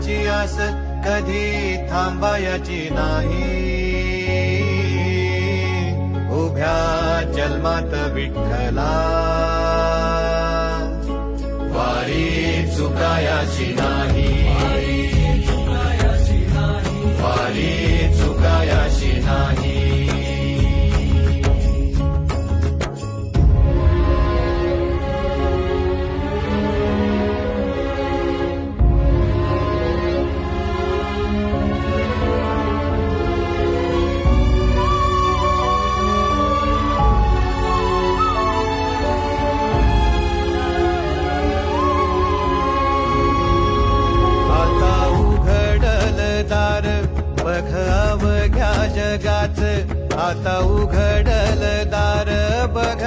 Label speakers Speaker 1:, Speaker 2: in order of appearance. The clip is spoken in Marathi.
Speaker 1: फळाची आस कधी थांबायची नाही. उभ्या जन्मात विठ्ठला वारी चुकायाची नाही. वारी चुकायाची नाही. बघ अवघ्या जगाच आता उघडल दार. बघ